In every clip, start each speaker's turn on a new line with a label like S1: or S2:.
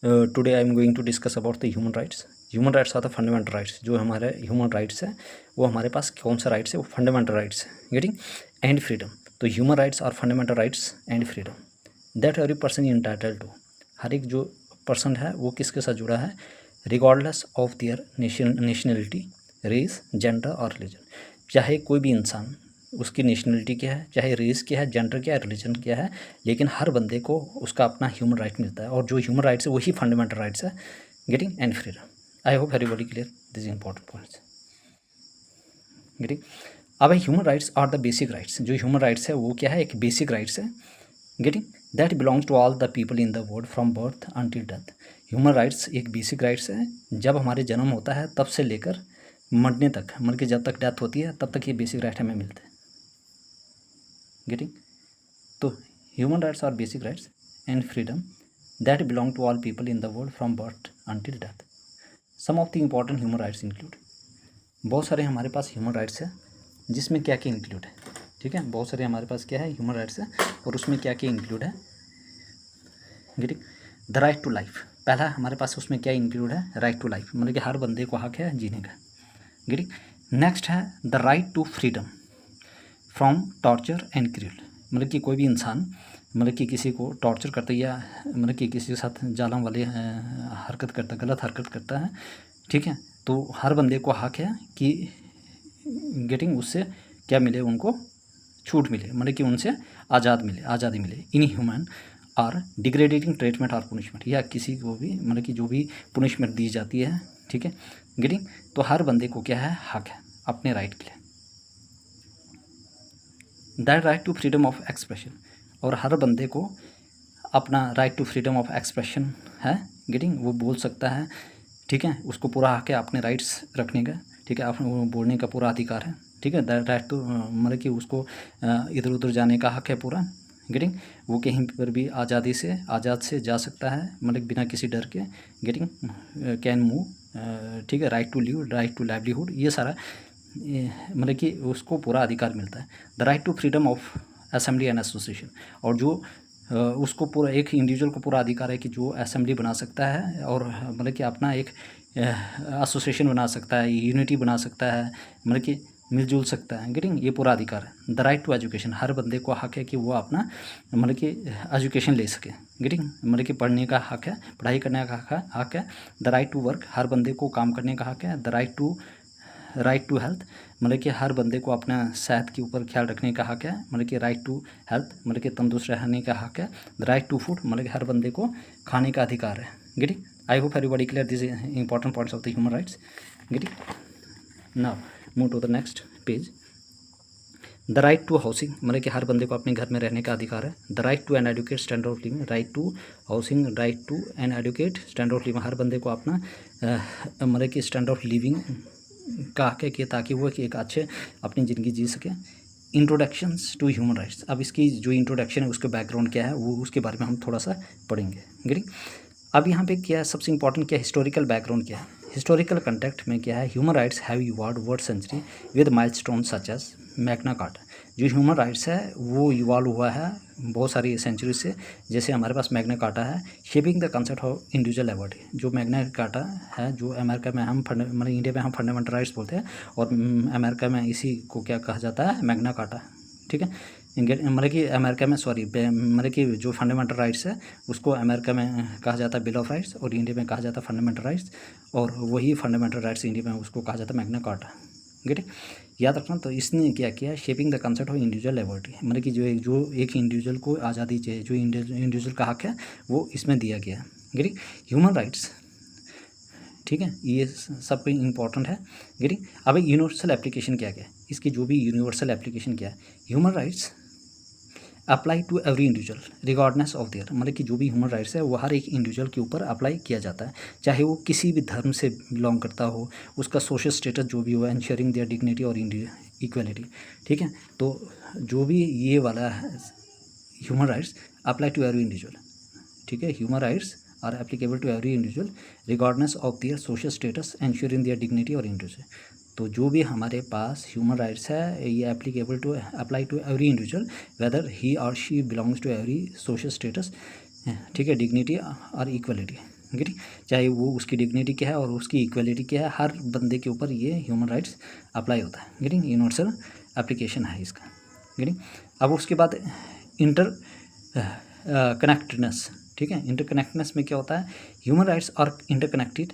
S1: Today I am going to discuss about the human rights. Human rights are the fundamental rights. जो हमारे human rights है वो हमारे पास कौन सा राइट्स है, वो फंडामेंटल राइट्स है, गेटिंग, एंड फ्रीडम। तो human rights are fundamental rights and freedom that every person entitle to. हर एक जो पर्सन है वो किसके साथ जुड़ा है, regardless of their nationality, race, gender और रिलीजन। चाहे कोई भी इंसान, उसकी नेशनलिटी क्या है, चाहे रेस क्या है, जेंडर क्या है, रिलीजन क्या है, लेकिन हर बंदे को उसका अपना ह्यूमन राइट मिलता है। और जो ह्यूमन राइट्स है वही फंडामेंटल राइट्स है, getting, and freedom. I hope everybody clear this important points, getting. अब human rights are the basic rights. जो ह्यूमन राइट्स है वो क्या है, एक बेसिक राइट्स है, getting, that belongs to all the people in the world from birth until death. Human rights एक basic rights है, जब हमारे जन्म होता है तब से लेकर मरने तक, मर के जब तक डेथ होती है तब तक ये बेसिक राइट हमें मिलते हैं, गेटिंग। तो human rights are basic rights and freedom that belong to all people in the world from birth until death. Some of the important human rights include, बहुत सारे हमारे पास ह्यूमन राइट्स है जिसमें क्या क्या इंक्लूड है, ठीक है। बहुत सारे हमारे पास क्या है, ह्यूमन राइट्स है, और उसमें क्या क्या इंक्लूड है, getting. The right to life, पहला हमारे पास उसमें क्या इंक्लूड है, राइट टू लाइफ, मतलब कि हर बंदे को हक है जीने का, गेटिंग। नेक्स्ट है the right to freedom from torture and cruel, मतलब कि कोई भी इंसान मतलब कि किसी को टॉर्चर करता है या मतलब कि किसी के साथ जालम वाले हरकत करता, गलत हरकत करता है, ठीक है, तो हर बंदे को हक है कि गेटिंग उससे क्या मिले, उनको छूट मिले, मतलब कि उनसे आज़ादी मिले। इन ह्यूमन और डिग्रेडिंग ट्रीटमेंट और पुनिशमेंट, या किसी को भी मतलब कि जो भी पुनिशमेंट दी जाती है, ठीक है, गेटिंग, तो हर बंदे को क्या है, हक है अपने राइट के लिए। That right to freedom of expression, और हर बंदे को अपना right to freedom of expression है, गेटिंग, वो बोल सकता है, ठीक है, उसको पूरा हक है अपने राइट्स रखने का, ठीक है, अपने बोलने का पूरा अधिकार है, ठीक है। दैट राइट टू मतलब कि उसको इधर उधर जाने का हक है पूरा, गेटिंग, वो कहीं पर भी आज़ाद से जा सकता है, मतलब बिना किसी डर के, गेटिंग, कैन मूव, ठीक है, right to live, right to livelihood, ये सारा मतलब कि उसको पूरा अधिकार मिलता है। The right to freedom of assembly and association, और जो उसको पूरा एक इंडिविजुअल को पूरा अधिकार है कि जो असेंबली बना सकता है और मतलब कि अपना एक एसोसिएशन बना सकता है, यूनिटी बना सकता है, मतलब कि मिलजुल सकता है, गेटिंग, ये पूरा अधिकार है। द राइट टू एजुकेशन, हर बंदे को हक है कि वो अपना मतलब कि एजुकेशन ले सके, गेटिंग, मतलब कि पढ़ने का हक है, पढ़ाई करने का हक है। द राइट टू वर्क, हर बंदे को काम करने का हक है। द राइट टू हेल्थ, मतलब कि हर बंदे को अपना सेहत के ऊपर ख्याल रखने का हक है, मतलब कि राइट टू हेल्थ, मतलब कि तंदुरुस्त रहने का हक है। द राइट टू फूड, मतलब कि हर बंदे को खाने का अधिकार है, getting. I hope everybody clear this important points of the human rights, getting. Now move to the next page. The right to housing, मतलब कि हर बंदे को अपने घर में रहने का अधिकार है। The right to an adequate standard of living, right to housing, right to an adequate standard of living, हर बंदे को अपना मतलब कि स्टैंडर्ड ऑफ लिविंग का हक है कि ताकि वो एक अच्छे अपनी ज़िंदगी जी सके। इंट्रोडक्शंस टू ह्यूमन राइट्स, अब इसकी जो इंट्रोडक्शन है उसके बैकग्राउंड क्या है वो उसके बारे में हम थोड़ा सा पढ़ेंगे, गेटिंग। अब यहाँ पे क्या है, सबसे इंपॉर्टेंट क्या है, हिस्टोरिकल बैकग्राउंड क्या है। हिस्टोरिकल कंटेक्ट में क्या है, human rights have evolved over century with milestone such as Magna Carta. जो ह्यूमन राइट्स है वो इवॉल्व हुआ है बहुत सारी सेंचुरी से, जैसे हमारे पास मैग्ना कार्टा है, shaping the concept of individual liberty. जो मैग्ना कार्टा है, जो अमेरिका में हम मतलब इंडिया में हम फंडामेंटल राइट्स बोलते हैं, और अमेरिका में इसी को क्या कहा जाता है, मैग्ना कार्टा, ठीक है। मतलब कि अमेरिका में मतलब कि जो फंडामेंटल राइट्स है उसको अमेरिका में कहा जाता है बिल ऑफ राइट्स, और इंडिया में कहा जाता है फंडामेंटल राइट्स, और वही फंडामेंटल राइट्स इंडिया में उसको कहा जाता है मैग्ना कार्टा, गेट, याद रखना। तो इसने क्या किया, shaping the concept of individual liberty, मतलब कि जो एक इंडिविजुअल को आज़ादी चाहिए, जो इंडिविजुअल का हक है वो इसमें दिया गया, गेट। ह्यूमन राइट्स, ठीक है, ये सब इंपॉर्टेंट है, गेटिंग। अब यूनिवर्सल एप्लीकेशन क्या क्या है, इसकी जो भी यूनिवर्सल एप्लीकेशन क्या है, human rights apply to every individual regardless of their, मतलब कि जो भी ह्यूमन राइट्स है वो हर एक इंडिविजुअल के ऊपर अप्लाई किया जाता है, चाहे वो किसी भी धर्म से बिलोंग करता हो, उसका सोशल स्टेटस जो भी हो, एंश्योरिंग देयर डिग्निटी और इक्वलिटी, ठीक है। तो जो भी ये वाला है human rights apply to every individual, ठीक है। Human rights are applicable to every individual regardless of their social status ensuring their dignity और इंडिविजुअल। तो जो भी हमारे पास ह्यूमन राइट्स है ये applicable to apply to every individual whether he और she belongs to every social status, ठीक है, डिग्निटी और इक्वलिटी, गेटिंग, चाहे वो उसकी डिग्निटी क्या है और उसकी इक्वलिटी क्या है, हर बंदे के ऊपर ये ह्यूमन राइट्स अप्लाई होता है। गेटिंग, यूनिवर्सल एप्लीकेशन है इसका। गेटिंग, अब उसके बाद इंटर कनेक्टेडनेस। ठीक है, इंटरकनेक्टेडनेस में क्या होता है, human rights are interconnected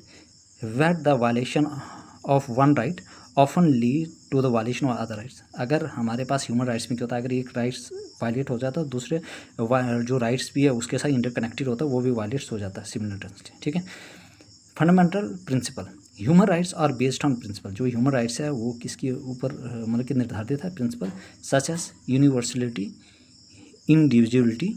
S1: with the violation of one right often lead to the violation of other rights. अगर हमारे पास ह्यूमन राइट्स में क्या होता है, अगर एक राइट्स वायलेट हो जाता है तो दूसरे जो राइट्स भी है उसके साथ इंटरकनेक्टेड होता है, वो भी वायलेट्स हो जाता है सिमिलरली। ठीक है, fundamental principle, human rights are based on principle. जो ह्यूमन राइट्स है वो किसके ऊपर मतलब कि निर्धारित है, principle such as universality, individuality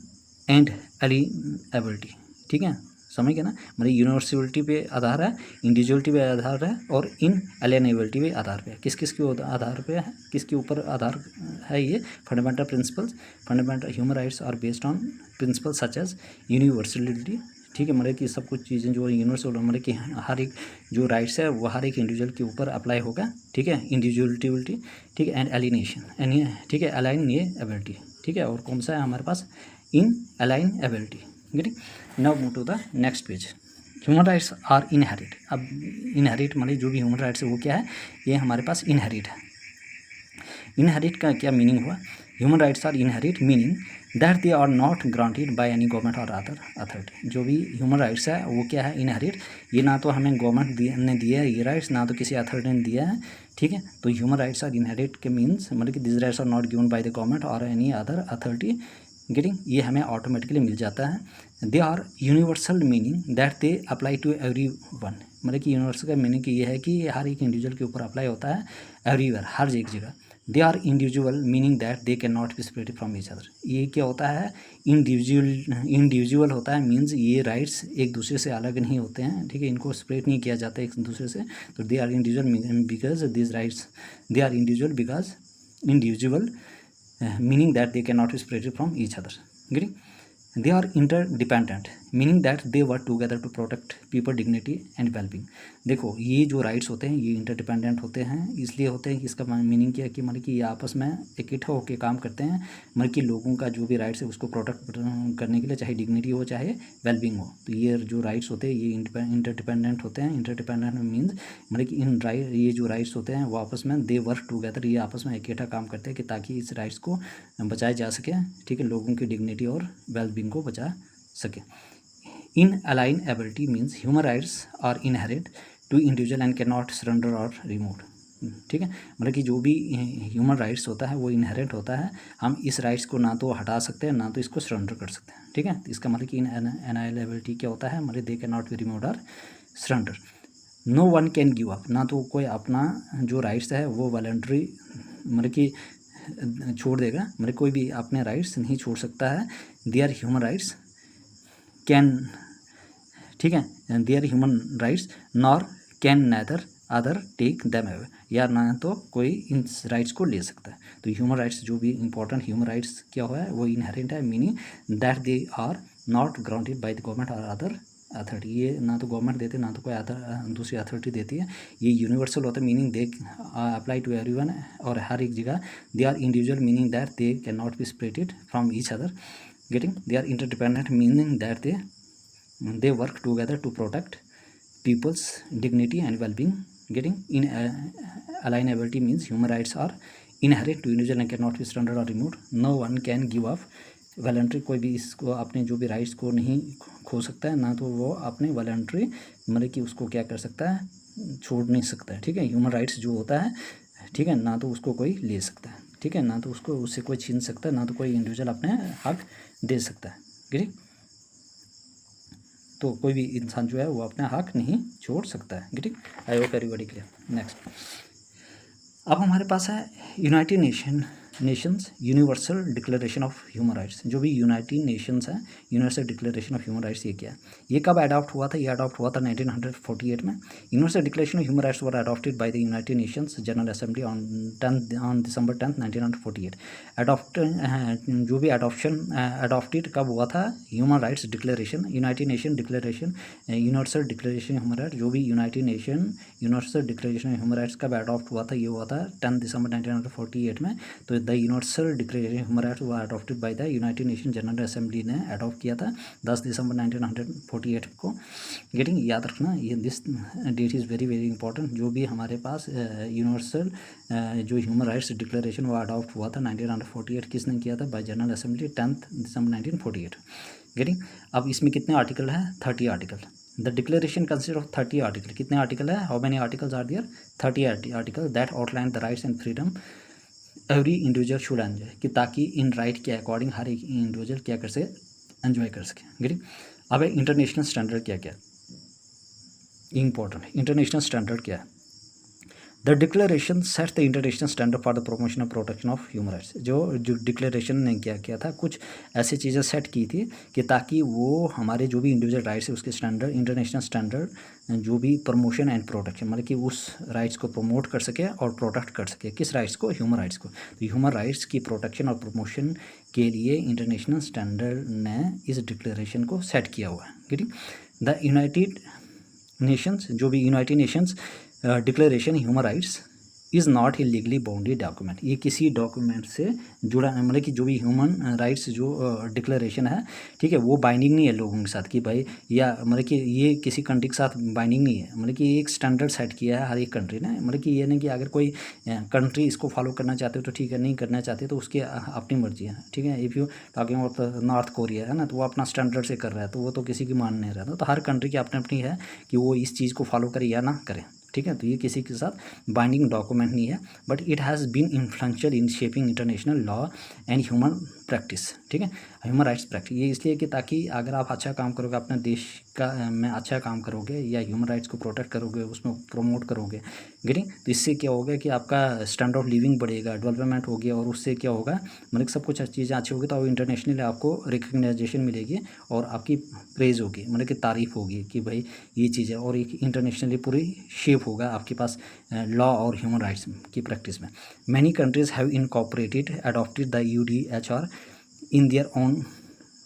S1: and alienability. ठीक है, समझ गए ना, मतलब यूनिवर्सलिटी पे आधार है, इंडिविजुअलिटी पे आधार है और इन एलिएनेबिलिटी पे आधार पे है। किस किस के आधार पे है, किसके ऊपर आधार है, ये fundamental principles. Fundamental human rights are based on principle such as universality. ठीक है, मतलब कि सब कुछ चीज़ें जो यूनिवर्सल, मतलब कि हर एक जो राइट्स है वो हर एक इंडिविजुअल के ऊपर अप्लाई होगा। ठीक है, इंडिविजुअलिटी, ठीक है, एंड एलिनेशन, ठीक है, अलाइन ये एबिलिटी। ठीक है, और कौन सा है हमारे पास, inalienability. Getting, now move to the next page. Human rights are inherit. अब इनहेरिट मतलब जो भी ह्यूमन राइट्स है वो क्या है, ये हमारे पास इनहेरिट है। इनहेरिट का क्या मीनिंग हुआ, human rights are inherit meaning that they are not granted by any government और अदर अथॉरिटी। जो भी ह्यूमन राइट्स है वो क्या है, इनहेरिट। ये ना तो हमें गवर्नमेंट ने दिया है ये राइट्स, ना तो किसी अथॉरिटी ने दिया है। ठीक है, तो ह्यूमन राइट्स आर इनहेरिट के मीन्स मतलब कि this rights are not given by the government और एनी अदर अथॉरिटी। गेटिंग, ये हमें ऑटोमेटिकली मिल जाता है। They are universal meaning that they apply to every one. मतलब कि यूनिवर्सल का मीनिंग ये है कि हर एक इंडिविजुअल के ऊपर अप्लाई होता है, एवरीवेयर, हर एक जगह। They are individual meaning that they can not be separated from each other. ये क्या होता है, इंडिविजुअल होता है, मीन्स ये राइट्स एक दूसरे से अलग नहीं होते हैं। ठीक है, इनको सेपरेट नहीं किया जाता एक दूसरे से। तो they are individual because this rights, they are individual because individual meaning that they cannot be separated from each other. Getting? They are interdependent meaning that they work together to protect people dignity and well-being. देखो, ये जो rights होते हैं ये interdependent होते हैं, इसलिए होते हैं कि इसका मीनिंग क्या है कि मतलब कि ये आपस में इकट्ठा होकर काम करते हैं, मतलब कि लोगों का जो भी राइट्स है उसको प्रोटेक्ट करने के लिए, चाहे डिग्निटी हो चाहे वेलबींग हो। तो ये जो राइट्स होते हैं ये इंटरडिपेंडेंट होते हैं। इंटरडिपेंडेंट मीन्स मतलब कि ये जो राइट्स होते हैं वो आपस में दे वर्क टूगेदर, ये आपस में इकट्ठा काम करते हैं कि ताकि इस राइट्स को बचाया जा सके। ठीक है, लोगों की डिग्निटी और वेलबींग को बचा सके। Inalienability means human rights are inherit to individual and can not surrender और रिमूव। ठीक है, मतलब कि जो भी ह्यूमन राइट्स होता है वो इनहेरिट होता है, हम इस राइट्स को ना तो हटा सकते हैं ना तो इसको सरेंडर कर सकते हैं। ठीक है, तो इसका मतलब कि इन अनाइलेबिलिटी क्या होता है, मतलब they can not be removed और surrender. No one can give up, ना तो कोई अपना जो राइट्स है वो वॉलंटरी मतलब कि छोड़ देगा, मतलब कोई भी अपने राइट्स नहीं छोड़ सकता है। देयर ह्यूमन राइट्स कैन, ठीक है, there human rights nor can neither other take them away, या ना तो कोई इन राइट्स को ले सकता है। तो ह्यूमन राइट्स जो भी इंपॉर्टेंट ह्यूमन राइट्स क्या हुआ है वो इनहेरेंट है, meaning that they are not granted by the government और अदर अथॉरिटी। ये ना तो गवर्नमेंट देती है ना तो कोई अदर दूसरी अथॉरिटी देती है। ये यूनिवर्सल होता है, meaning they apply to everyone और हर एक जगह। They are individual meaning that they can not be separated from each other. Getting, they are interdependent meaning that they work together to protect people's dignity and well-being. Getting, in alienability means human rights are inherent to individual and cannot be surrendered or removed. No one can give up voluntary, कोई भी इसको अपने जो भी rights को नहीं खो सकता है, ना तो वो अपने वॉलंट्री मतलब कि उसको क्या कर सकता है, छोड़ नहीं सकता है। ठीक है, ह्यूमन राइट्स जो होता है, ठीक है, ना तो उसको कोई ले सकता है, ठीक है, ना तो उसको उससे कोई छीन सकता है, ना तो कोई इंडिविजुअल अपने हक दे सकता है। ठीक, तो कोई भी इंसान जो है वो अपना हक नहीं छोड़ सकता है। ठीक, आई होप एवरीबॉडी क्लियर। नेक्स्ट, अब हमारे पास है United Nations universal declaration of human rights. जो भी यूनाइटेड नेशंस है, universal declaration of human rights, ये क्या है, ये कब अडॉप्ट हुआ था, ये अडॉप्ट हुआ था 1948 में। Universal declaration of human rights were adopted by the United Nations general assembly on December 10, 1948। जो भी अडॉप्टेड कब हुआ था, human rights declaration, United nation declaration, universal declaration human rights, जो भी United Nation universal declaration human rights कब adopt हुआ था, ये हुआ था 10 दिसंबर 1948 में। तो the universal declaration human rights वो adopted by the United Nation General Assembly ने अडॉप्ट किया था 10 दिसंबर 1948 को। गेटिंग, याद रखना ये this date is very very important. जो भी हमारे पास यूनिवर्सल जो ह्यूमन राइट्स डिक्लेरेशन वो अडॉप्ट हुआ था 1948, किसने किया था? By general assembly 10 December 1948। Getting, अब इसमें कितने आर्टिकल हैं? 30 article. The declaration consist of 30 article. कितने आर्टिकल है? How many articles are there? 30 article that outline the rights and freedom every individual should enjoy, कि ताकि इन राइट के according हर एक इंडिविजुअल क्या कर सके? एंजॉय कर सके। गेटिंग, अब इंटरनेशनल स्टैंडर्ड क्या क्या इंपॉर्टेंट है? इंटरनेशनल स्टैंडर्ड क्या है? The declaration set the international standard for the promotion और प्रोटेक्शन ऑफ ह्यूमन राइट्स। जो डिक्लेरेशन ने क्या किया था, कुछ ऐसी चीज़ें सेट की थी कि ताकि वो हमारे जो भी इंडिविजुअल राइट्स है उसके स्टैंडर्ड, इंटरनेशनल स्टैंडर्ड जो भी प्रमोशन एंड प्रोटेक्शन, मतलब कि उस राइट्स को प्रमोट कर सके और प्रोटेक्ट कर सके। किस राइट्स को? ह्यूमन राइट्स को। तो ह्यूमन राइट्स की प्रोटेक्शन और प्रमोशन के लिए इंटरनेशनल स्टैंडर्ड ने इस डिक्लेरेशन को सेट किया हुआ है। गेटिंग, द यूनाइटेड नेशंस, जो भी United Nations declaration human rights is not a legally bounded document. ये किसी डॉक्यूमेंट से जुड़ा, मतलब कि जो भी ह्यूमन राइट्स जो डिक्लेरेशन है, ठीक है, वो बाइंडिंग नहीं है लोगों के साथ कि भाई, या मतलब कि ये किसी कंट्री के साथ बाइंडिंग नहीं है। मतलब कि एक स्टैंडर्ड सेट किया है हर एक कंट्री ने। मतलब कि ये नहीं कि अगर कोई कंट्री इसको फॉलो करना चाहते हो तो ठीक है, नहीं करना चाहते तो उसकी अपनी मर्जी है। ठीक है, if you talking about north Korea है ना, तो वो अपना स्टैंडर्ड से कर रहा है, तो वो तो किसी की मान नहीं रहा था। तो हर कंट्री की अपनी अपनी है कि वो इस चीज़ को फॉलो करे या ना करे। ठीक है, तो ये किसी के साथ बाइंडिंग डॉक्यूमेंट नहीं है, but it has been influential in shaping international law and human practice. ठीक है, ह्यूमन राइट्स प्रैक्टिस। ये इसलिए कि ताकि अगर आप अच्छा काम करोगे, अपने देश का में अच्छा काम करोगे या ह्यूमन राइट्स को प्रोटेक्ट करोगे, उसमें प्रमोट करोगे, गेटिंग, तो इससे क्या होगा कि आपका स्टैंडर्ड ऑफ लिविंग बढ़ेगा, डेवलपमेंट होगी, और उससे क्या होगा, मतलब सब कुछ चीज़ें अच्छी होगी तो इंटरनेशनली आपको रिकग्नाइजेशन मिलेगी और आपकी प्रेज़ होगी, मतलब कि तारीफ़ होगी कि भाई ये चीज़ है, और एक इंटरनेशनली पूरी शेप होगा आपके पास लॉ और ह्यूमन राइट्स की प्रैक्टिस में। Many countries have incorporated adopted the UDHR in their own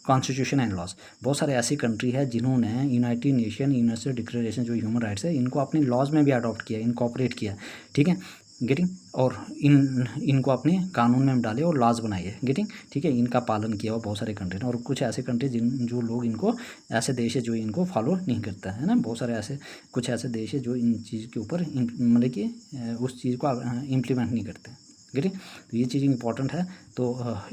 S1: constitution and laws. बहुत सारे ऐसी कंट्री है जिन्होंने यूनाइटेड नेशन यूनिवर्सल डिक्लेरेशन जो ह्यूमन राइट्स है, इनको अपने लॉज में भी अडॉप्ट किया, इनकॉर्पोरेट किया। ठीक है, गेटिंग, और इनको अपने कानून में डाले और लॉज बनाए है। गेटिंग, ठीक है, इनका पालन किया हुआ बहुत सारे कंट्री ने, और कुछ ऐसे कंट्री जो लोग इनको, ऐसे देश है जो इनको फॉलो नहीं करता है ना। बहुत सारे ऐसे कुछ ऐसे देश है जो इन चीज़ के ऊपर मतलब कि उस चीज़ को इम्प्लीमेंट नहीं करते। गेटिंग, तो ये चीज़ इंपॉर्टेंट है। तो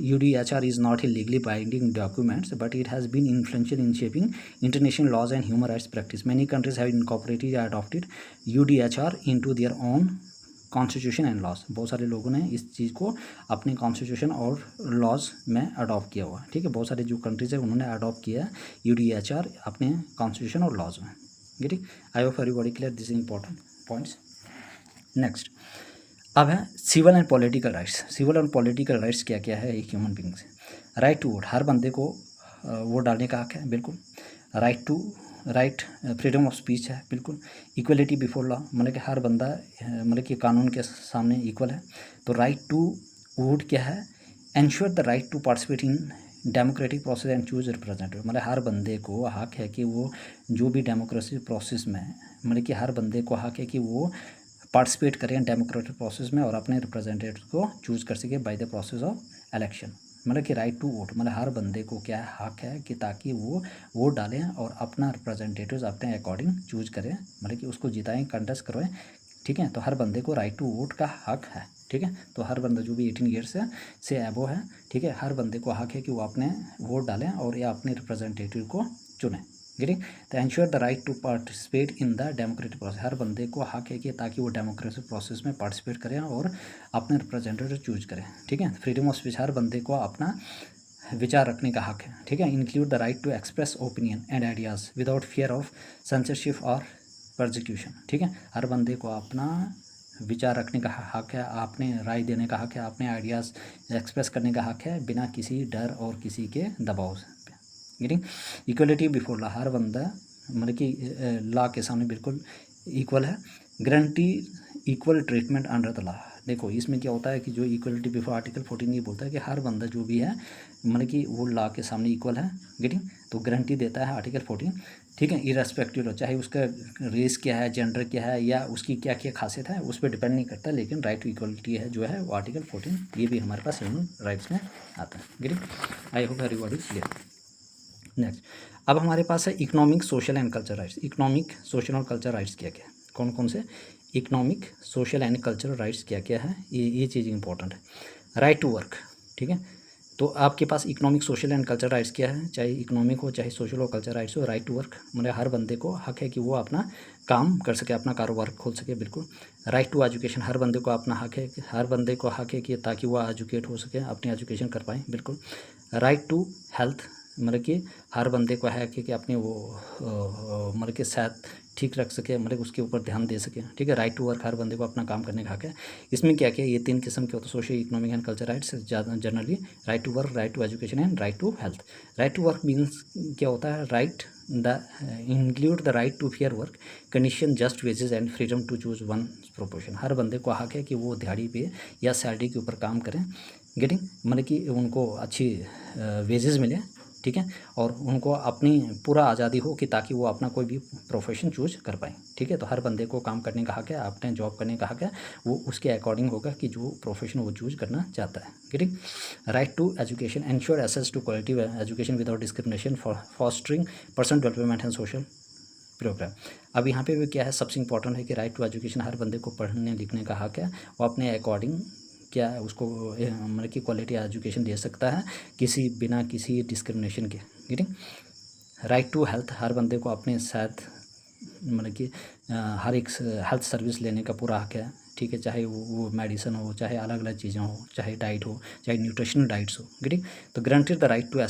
S1: UDHR is not a legally binding documents but it has been influential in shaping international laws and human rights practice. Many countries have incorporated या adopted UDHR into their own constitution and laws. बहुत सारे लोगों ने इस चीज़ को अपने constitution और laws में अडॉप्ट किया हुआ है। ठीक है, बहुत सारे जो कंट्रीज़ है उन्होंने अडॉप्ट किया है UDHR अपने कॉन्स्टिट्यूशन और लॉज में। Getting, I hope everybody clear this important points. Next, अब है civil and political rights. Civil and political rights क्या क्या है एक ह्यूमन बींग से? राइट टू वोट, हर बंदे को वोट डालने का हक है, बिल्कुल। राइट फ्रीडम ऑफ स्पीच है, बिल्कुल। इक्वलिटी बिफोर लॉ, मतलब कि हर बंदा मतलब कि कानून के सामने इक्वल है। तो राइट टू वोट क्या है? Ensure the right to participate in democratic process and choose representative. मतलब हर बंदे को हक है कि वो जो भी डेमोक्रेसी प्रोसेस में, मतलब कि हर बंदे को हक है कि वो पार्टिसिपेट करें डेमोक्रेटिक प्रोसेस में और अपने रिप्रेजेंटेटिव को चूज़ कर सके by the process of election. मतलब कि राइट टू वोट, मतलब हर बंदे को क्या हक है कि ताकि वो वोट डालें और अपना रिप्रेजेंटेटिव अपने अकॉर्डिंग चूज करें, मतलब कि उसको जिताएं, कंटेस्ट करवाएं। ठीक है, तो हर बंदे को राइट टू वोट का हक है। ठीक है, तो हर बंदा जो भी 18 ईयर्स से एबो है, ठीक है, हर बंदे को हक है कि वो अपने वोट डालें और या अपने रिप्रेजेंटेटिव को चुनें। गेटिंग, तो ensure the right to participate in the democratic process. हर बंदे को हक है कि ताकि वो डेमोक्रेटिक प्रोसेस में पार्टिसिपेट करें और अपने रिप्रेजेंटेटिव चूज करें। ठीक है, फ्रीडम ऑफ स्पीच, हर बंदे को अपना विचार रखने का हक है। ठीक है, include the right to express opinion and ideas without fear of censorship और प्रोसिक्यूशन। ठीक है, हर बंदे को अपना विचार रखने का हक है, अपने राय देने का हक है, अपने आइडियाज़ एक्सप्रेस करने का हक है बिना किसी डर और किसी के दबाव से। गेटिंग, इक्वलिटी बिफोर लॉ, हर बंदा मतलब कि लॉ के सामने बिल्कुल इक्वल है। Guarantee equal treatment under the law. देखो इसमें क्या होता है कि जो इक्वलिटी बिफोर आर्टिकल 14 ये बोलता है कि हर बंदा जो भी है मतलब कि वो लॉ के सामने इक्वल है। गेटिंग, तो गारंटी देता है आर्टिकल 14 ठीक है, इरेस्पेक्टिव चाहे उसका रेस क्या है, जेंडर क्या है, या उसकी क्या क्या खासियत है, उस पर डिपेंड नहीं करता, लेकिन राइट टू इक्वलिटी है जो है वो आर्टिकल 14 ये भी हमारे पास ह्यूमन राइट्स में आता है। Great, I hope everybody clear. Next, अब हमारे पास है economic, social and culture rights. Economic, social और कल्चर राइट्स क्या क्या है, कौन कौन से economic, social and cultural rights क्या क्या है, ये चीज़ इंपॉर्टेंट है। राइट टू वर्क, ठीक है, तो आपके पास economic, social and culture rights क्या है, चाहे इकोनॉमिक हो चाहे सोशल और कल्चर राइट्स हो। राइट टू वर्क मतलब हर बंदे को हक है कि वो अपना काम कर सके, अपना कारोबार खोल सके, बिल्कुल। राइट टू एजुकेशन, हर बंदे को अपना हक है, हर बंदे को हक है कि ताकि वो एजुकेट हो सके, अपनी एजुकेशन कर पाए, बिल्कुल। राइट टू हेल्थ मतलब कि हर बंदे को है कि अपने वो मतलब कि सेहत ठीक रख सके, मतलब उसके ऊपर ध्यान दे सके, ठीक है। राइट टू वर्क, हर बंदे को अपना काम करने का हक है। इसमें क्या क्या ये 3 किस्म के होते हैं, social, economic and culture rights ज़्यादा generally. Right to work, right to education and right to health. Right to work means क्या होता है, right the include the right to fair work condition, just wages and freedom to choose one proportion. हर बंदे को हक है कि वो दिहाड़ी पे या सैलरी के ऊपर काम करें, गेटिंग मतलब कि उनको अच्छी वेजेस मिले, ठीक है, और उनको अपनी पूरा आज़ादी हो कि ताकि वो अपना कोई भी प्रोफेशन चूज कर पाएँ, ठीक है। तो हर बंदे को काम करने का हक है, अपने जॉब करने का हक है, वो उसके अकॉर्डिंग होगा कि जो प्रोफेशन वो चूज करना चाहता है, getting. Right to education, ensure access to quality education without discrimination, for fostering personal development and social program. अब यहाँ पे भी क्या है, सबसे इंपॉर्टेंट है कि राइट टू एजुकेशन, हर बंदे को पढ़ने लिखने का हक है, वो अपने अकॉर्डिंग क्या है उसको मतलब कि क्वालिटी एजुकेशन दे सकता है, किसी बिना किसी डिस्क्रिमिनेशन के, ठीक है। राइट टू हेल्थ, हर बंदे को अपने साथ मतलब कि हर एक हेल्थ सर्विस लेने का पूरा हक है, ठीक है, चाहे वो मेडिसिन हो, चाहे अलग अलग चीज़ें हो, चाहे डाइट हो, चाहे न्यूट्रिशनल डाइट्स हो, ठीक। तो granted the right to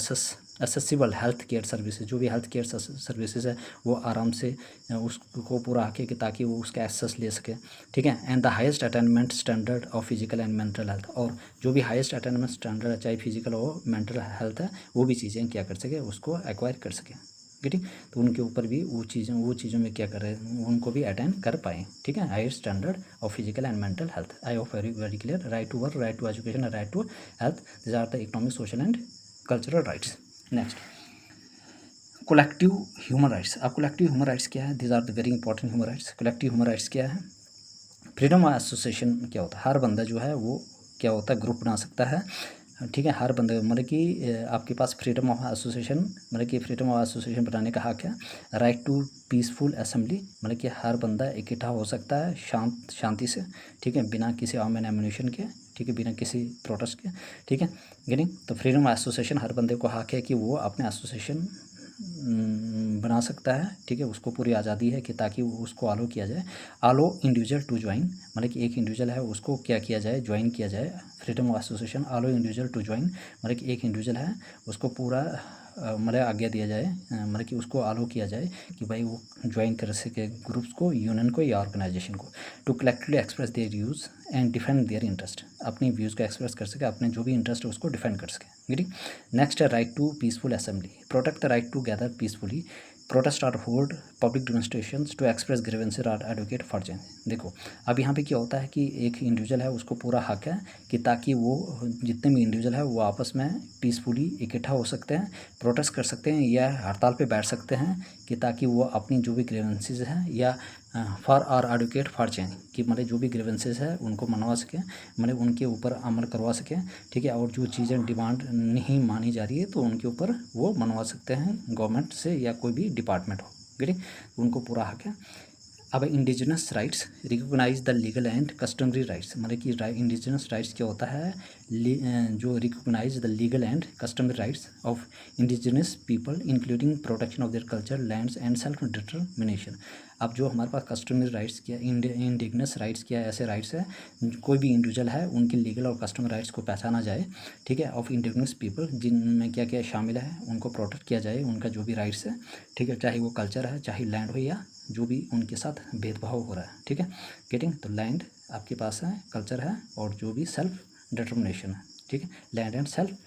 S1: accessible health care services, जो भी हेल्थ केयर सर्विसेज है वो आराम से उसको पूरा हक है कि ताकि वो उसका एक्सेस ले सके, ठीक है। And the highest attainment standard of physical and mental health, और जो भी हाईएस्ट अटेनमेंट स्टैंडर्ड है, चाहे फिजिकल हो मेंटल हेल्थ है, वो भी चीज़ें क्या कर सके, उसको एक्वायर कर सके, ठीक। तो उनके ऊपर भी वो चीज़ों में क्या कर रहे हैं, उनको भी अटेंड कर पाएँ, ठीक है। Higher standard of physical and mental health, I hope very clear. Right to work, right to education, right to health, this are the economic, social and cultural rights. Next, collective human rights. अब collective human rights क्या है, this are the very important human rights. Collective human rights क्या है, freedom of association क्या होता है, हर बंदा जो है वो क्या होता है, ग्रुप बना सकता है, ठीक है। हर बंदे मतलब कि आपके पास फ्रीडम ऑफ एसोसिएशन मतलब कि फ्रीडम ऑफ एसोसिएशन बनाने का हक है। राइट टू पीसफुल असेंबली मतलब कि हर बंदा इकट्ठा हो सकता है शांति से, ठीक है, बिना किसी आर्म एंड एम्यूनेशन के, ठीक है, बिना किसी प्रोटेस्ट के, ठीक है, गेटिंग। तो फ्रीडम ऑफ एसोसिएशन, हर बंदे को हक है कि वो अपने एसोसिएशन बना सकता है, ठीक है, उसको पूरी आज़ादी है कि ताकि उसको आलो किया जाए। आलो इंडिविजुअल टू ज्वाइन मतलब कि एक इंडिविजुअल है उसको क्या किया जाए, ज्वाइन किया जाए। Freedom of association, allow individual to join मतलब कि एक इंडिविजुअल है उसको पूरा मतलब आज्ञा दिया जाए, मतलब कि उसको आलो किया जाए कि भाई वो ज्वाइन कर सके ग्रुप्स को, यूनियन को या ऑर्गेनाइजेशन को। To collectively express their views and defend their interest, अपनी व्यूज़ को एक्सप्रेस कर सके, अपने जो भी इंटरेस्ट है उसको डिफेंड कर सके, ठीक। नेक्स्ट है right to peaceful assembly, protect the right to gather peacefully, protest और hold public demonstrations to express grievances और एडवोकेट फॉर चेंज। देखो अब यहाँ पे क्या होता है कि एक इंडिविजुअल है उसको पूरा हक है कि ताकि वो जितने भी इंडिविजुअल है वो आपस में पीसफुली इकट्ठा हो सकते हैं, प्रोटेस्ट कर सकते हैं या हड़ताल पे बैठ सकते हैं कि ताकि वो अपनी जो भी ग्रीवेंसेस हैं या फॉर और एडवोकेट फॉर चेंज कि मतलब जो भी ग्रीवेंसेस है उनको मनवा सकें, मतलब उनके ऊपर अमल करवा सकें, ठीक है। और जो चीज़ें डिमांड नहीं मानी जा रही है तो उनके ऊपर वो मनवा सकते हैं गवर्नमेंट से या कोई भी डिपार्टमेंट हो, ठीक, उनको पूरा हक है। अब indigenous rights, recognize the legal and customary rights मतलब कि इंडिजिनस राइट्स क्या होता है, जो recognize the legal and customary rights of indigenous people including protection of their culture, lands and self determination. अब जो हमारे पास कस्टमरी राइट्स क्या, इंडिजिनस राइट्स क्या ऐसे राइट्स है, कोई भी इंडिविजुअल है उनके लीगल और कस्टमरी राइट्स को पहचाना जाए, ठीक है, ऑफ इंडिजिनस पीपल जिनमें क्या क्या शामिल है उनको प्रोटेक्ट किया जाए, उनका जो भी राइट्स है, ठीक है, चाहे वो कल्चर है, चाहे लैंड हो या जो भी उनके साथ भेदभाव हो रहा है, ठीक है, गेटिंग। तो लैंड आपके पास है, कल्चर है और जो भी सेल्फ डिटर्मिनेशन है, ठीक है, लैंड एंड सेल्फ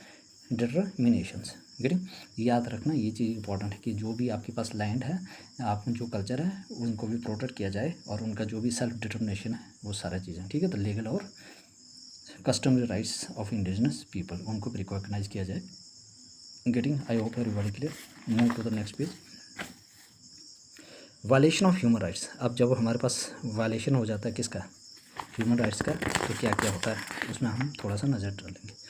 S1: डिटर्मिनेशंस, गेटिंग। याद रखना ये चीज़ इंपॉर्टेंट है कि जो भी आपके पास लैंड है, आप जो कल्चर है उनको भी प्रोटेक्ट किया जाए और उनका जो भी सेल्फ डिटर्मिनेशन है वो सारा चीज़ें, ठीक है। तो लीगल और customary rights of indigenous people उनको भी रिकॉग्नाइज किया जाए, getting. I hope everybody clear. Move to the next page. Violation of human rights. अब जब हमारे पास वायलेशन हो जाता है किसका, ह्यूमन राइट्स का, तो क्या क्या होता है उसमें हम थोड़ा सा नज़र डालेंगे।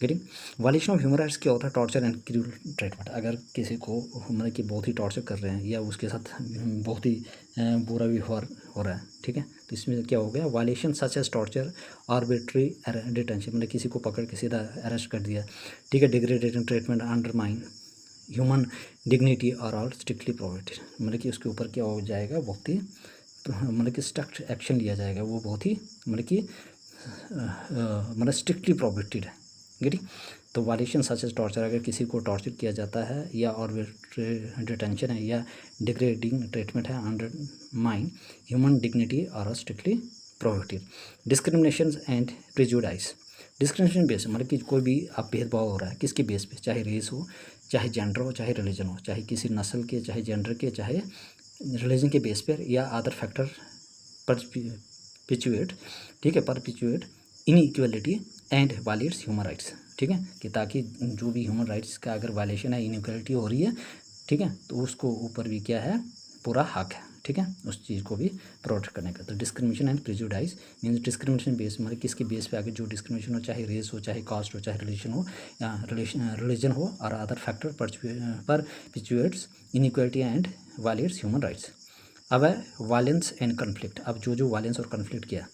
S1: Getting violation of human rights क्या होता है, टॉर्चर एंड क्रूअल ट्रीटमेंट। अगर किसी को मतलब कि बहुत ही टॉर्चर कर रहे हैं या उसके साथ बहुत ही बुरा व्यवहार हो रहा है, ठीक है, तो इसमें क्या हो गया, violation such as torture, arbitrary detention, मतलब किसी को पकड़ के सीधा अरेस्ट कर दिया, ठीक है, डिग्रेडेटिंग ट्रीटमेंट, अंडरमाइन ह्यूमन डिग्निटी और ऑल स्ट्रिक्टली प्रोहिबिटेड, मतलब कि उसके ऊपर क्या हो जाएगा, बहुत ही मतलब कि स्ट्रिक्ट एक्शन लिया जाएगा, वो बहुत ही मतलब कि मतलब स्ट्रिक्टली प्रोहिबिटेड है। गेटिंग, तो वायलेशन सच एज टॉर्चर, अगर किसी को टॉर्चर किया जाता है या आर्बिट्री डिटेंशन है या डिग्रेडिंग ट्रीटमेंट है, अंडरमाइन ह्यूमन डिग्निटी और strictly prohibited. Discrimination and prejudice, discrimination base मतलब कि कोई भी आप भेदभाव हो रहा है किसके बेस पे, चाहे रेस हो, चाहे जेंडर हो, चाहे रिलीजन हो, चाहे किसी नस्ल के, चाहे जेंडर के, चाहे रिलीजन के बेस पर या अदर फैक्टर परपिचुएट, ठीक है, perpetuate inequality and violates human rights, ठीक है, कि ताकि जो भी ह्यूमन राइट्स का अगर वायलेशन है, इनइक्वलिटी हो रही है, ठीक है, तो उसको ऊपर भी क्या है, पूरा हक है, ठीक है, उस चीज़ को भी प्रोटेक्ट करने का। तो discrimination and prejudice means discrimination base मतलब किसके बेस पे आगे जो डिस्क्रिमिनेशन हो, चाहे रेस हो, चाहे कास्ट हो, चाहे रिलीजन हो, या रिलीजन हो और other factor perpetuates inequality and violates human rights. अब है वायलेंस एंड कन्फ्लिक्ट। अब जो वायलेंस और कन्फ्लिक्ट किया,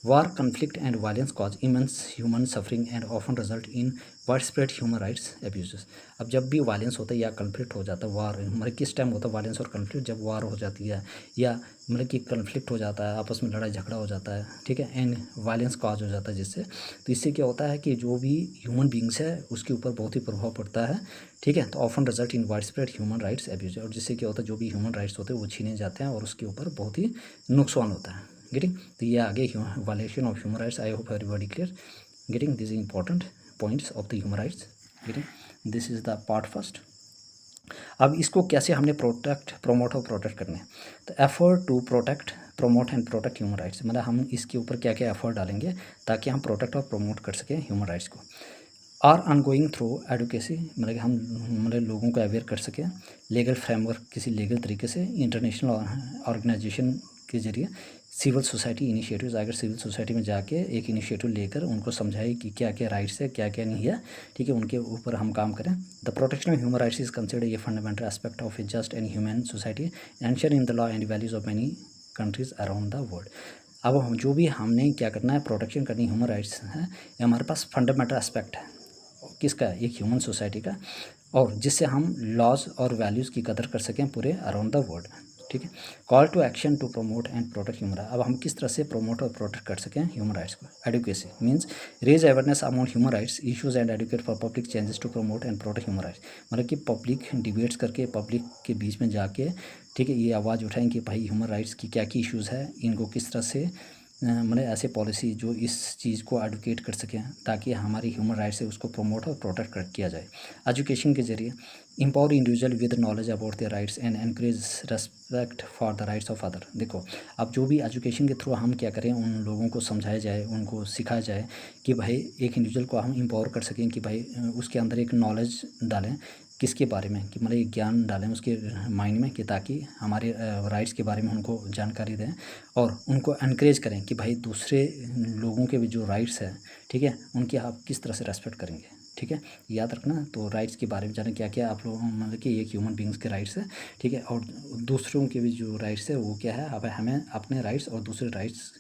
S1: war, conflict and violence cause immense human suffering and often result in widespread human rights abuses. अब जब भी वायलेंस होता है या कन्फ्लिक्ट हो जाता है, वार मतलब किस टाइम होता है वायलेंस और कन्फ्लिक्ट, जब वार हो जाती है या मतलब कि कन्फ्लिक्ट हो जाता है, आपस में लड़ाई झगड़ा हो जाता है, ठीक है, एंड वायलेंस कॉज हो जाता है जिससे, तो इससे क्या होता है कि जो भी ह्यूमन बींग्स है उसके ऊपर बहुत ही प्रभाव पड़ता है, ठीक है, तो often result in widespread human rights abuse, और जिससे क्या होता है जो भी ह्यूमन राइट्स होते हैं वो छीने जाते हैं और उसके ऊपर बहुत ही नुकसान होता है। गेटिंग, तो ये आगे violation of human rights, I hope everybody clear. Getting, this important points of the human rights. Getting, this is the part first. अब इसको कैसे हमने प्रोटेक्ट, प्रमोट और प्रोटेक्ट करने हैं, तो effort to protect, promote and protect human rights, मतलब हम इसके ऊपर क्या क्या एफर्ट डालेंगे ताकि हम प्रोटेक्ट और प्रमोट कर सकें ह्यूमन राइट्स को। आर ऑनगोइंग थ्रू एडुकेसी, मतलब कि हम मतलब लोगों को अवेयर कर सकें, लीगल फ्रेमवर्क किसी लीगल तरीके से, इंटरनेशनल ऑर्गेनाइजेशन के जरिए, सिविल सोसाइटी इनिशिएटिव्स, अगर सिविल सोसाइटी में जाके एक इनिशिएटिव लेकर उनको समझाए कि क्या क्या राइट्स है, क्या क्या नहीं है, ठीक है, उनके ऊपर हम काम करें। The protection of human rights is considered a fundamental aspect of A just and human society एंशन in the law and values of many countries around the world. अब हम जो भी हमने क्या करना है, प्रोटेक्शन करनी ह्यूमन राइट्स है, ये हमारे पास फंडामेंटल एस्पेक्ट है किसका, एक ह्यूमन सोसाइटी का, और जिससे हम लॉज और वैल्यूज़ की कदर कर सकें पूरे अराउंड द वर्ल्ड में, ठीक है। Call to action to promote and protect human right. अब हम किस तरह से प्रमोट और प्रोटेक्ट कर सकें ह्यूमन राइट्स को, advocacy means raise awareness amount human rights issues and educate for public changes to promote and protect human rights, मतलब कि पब्लिक डिबेट्स करके पब्लिक के बीच में जाके, ठीक है, ये आवाज़ उठाएं कि भाई ह्यूमन राइट्स की क्या की इश्यूज़ है, इनको किस तरह से मतलब ऐसे पॉलिसी जो इस चीज़ को एडवोकेट कर सकें ताकि हमारी ह्यूमन राइट्स है उसको प्रमोट और प्रोटेक्ट किया जाए। एजुकेशन के जरिए empower individual with knowledge about their rights and encourage respect for the rights of other. देखो, अब जो भी एजुकेशन के थ्रू हम क्या करें, उन लोगों को समझाया जाए, उनको सिखाया जाए कि भाई एक इंडिविजुअल को हम एम्पावर कर सकें कि भाई उसके अंदर एक नॉलेज डालें किसके बारे में, कि मतलब एक ज्ञान डालें उसके माइंड में, कि ताकि हमारे राइट्स के बारे में उनको जानकारी दें और उनको एनकरेज करें कि भाई दूसरे लोगों के भी जो राइट्स हैं, ठीक है, उनकी आप किस तरह से रेस्पेक्ट करेंगे, ठीक है, याद रखना। तो राइट्स के बारे में जानें क्या क्या आप लोग, मतलब कि एक ह्यूमन बींग्स के राइट्स है, ठीक है, और दूसरों के भी जो राइट्स है वो क्या है, अब हमें अपने राइट्स और दूसरे राइट्स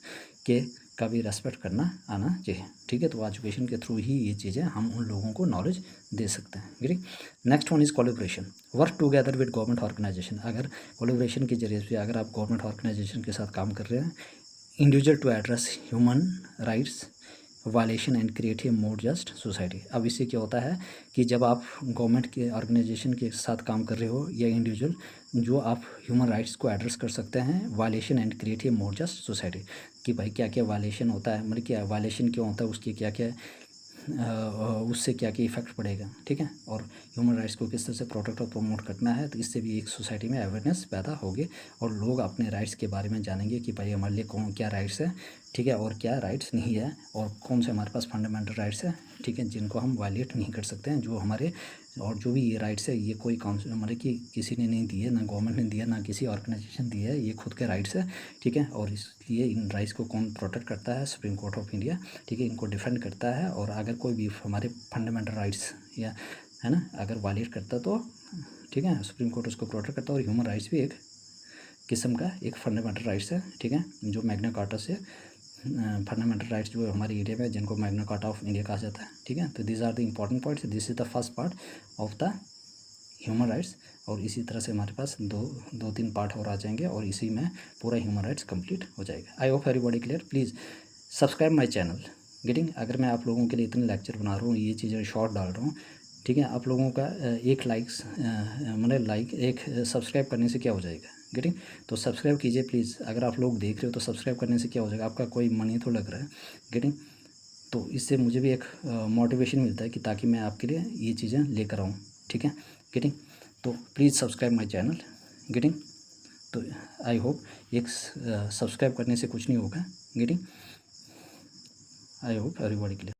S1: के का भी रेस्पेक्ट करना आना चाहिए, ठीक है। तो एजुकेशन के थ्रू ही ये चीज़ें हम उन लोगों को नॉलेज दे सकते हैं। ठीक, next one is collaboration, work together with government organization. अगर कोलैबोरेशन के जरिए से अगर आप गवर्नमेंट ऑर्गेनाइजेशन के साथ काम कर रहे हैं, individual to address human rights violation and create a more just society. अब इससे क्या होता है कि जब आप गवर्नमेंट के ऑर्गेनाइजेशन के साथ काम कर रहे हो या इंडिविजुअल, जो आप ह्यूमन राइट्स को एड्रेस कर सकते हैं, violation and create a more just society, कि भाई क्या क्या वायलेशन होता है, मतलब क्या वायलेशन क्यों होता है, उसकी क्या क्या उससे क्या क्या इफेक्ट पड़ेगा, ठीक है, और ह्यूमन राइट्स को किस तरह से प्रोटेक्ट और प्रमोट करना है। तो इससे भी एक सोसाइटी में अवेयरनेस पैदा होगी और लोग अपने राइट्स के बारे में जानेंगे कि भाई हमारे लिए कौन क्या राइट्स है, ठीक है, और क्या राइट्स नहीं है, और कौन से हमारे पास फंडामेंटल राइट्स है, ठीक है, जिनको हम वायलेट नहीं कर सकते हैं, जो हमारे और जो भी ये राइट्स है ये कोई काउंसिल मतलब कि किसी ने नहीं दिए, ना गवर्नमेंट ने दिया, ना किसी ऑर्गेनाइजेशन दिया है, ये खुद के राइट्स है, ठीक है। और इसलिए इन राइट्स को कौन प्रोटेक्ट करता है? सुप्रीम कोर्ट ऑफ इंडिया, ठीक है, इनको डिफेंड करता है। और अगर कोई भी हमारे फंडामेंटल राइट्स या है ना अगर वायलेट करता तो ठीक है सुप्रीम कोर्ट उसको प्रोटेक्ट करता है। और ह्यूमन राइट्स भी एक किस्म का एक फंडामेंटल राइट्स है, ठीक है, जो मैग्ना कार्टा से फंडामेंटल राइट्स जो हमारी इंडिया में जिनको मैग्ना कार्टा ऑफ इंडिया कहा जाता है, ठीक है। तो this are the important points, this is the first part of the human rights. और इसी तरह से हमारे पास दो तीन पार्ट और आ जाएंगे और इसी में पूरा ह्यूमन राइट्स कंप्लीट हो जाएगा। आई hope everybody clear. Please subscribe my channel getting. अगर मैं आप लोगों के लिए इतने लेक्चर बना रहा हूँ, ये चीज़ें शॉर्ट डाल रहा हूँ, ठीक है, आप लोगों का एक लाइक्स मतलब लाइक एक सब्सक्राइब करने से क्या हो जाएगा गेटिंग। तो सब्सक्राइब कीजिए प्लीज़। अगर आप लोग देख रहे हो तो सब्सक्राइब करने से क्या हो जाएगा, आपका कोई मनी तो लग रहा है गेटिंग। तो इससे मुझे भी एक मोटिवेशन मिलता है कि ताकि मैं आपके लिए ये चीज़ें लेकर आऊँ, ठीक है गेटिंग। तो please subscribe my channel getting. तो आई होप एक सब्सक्राइब करने से कुछ नहीं होगा getting. I hope everybody clear.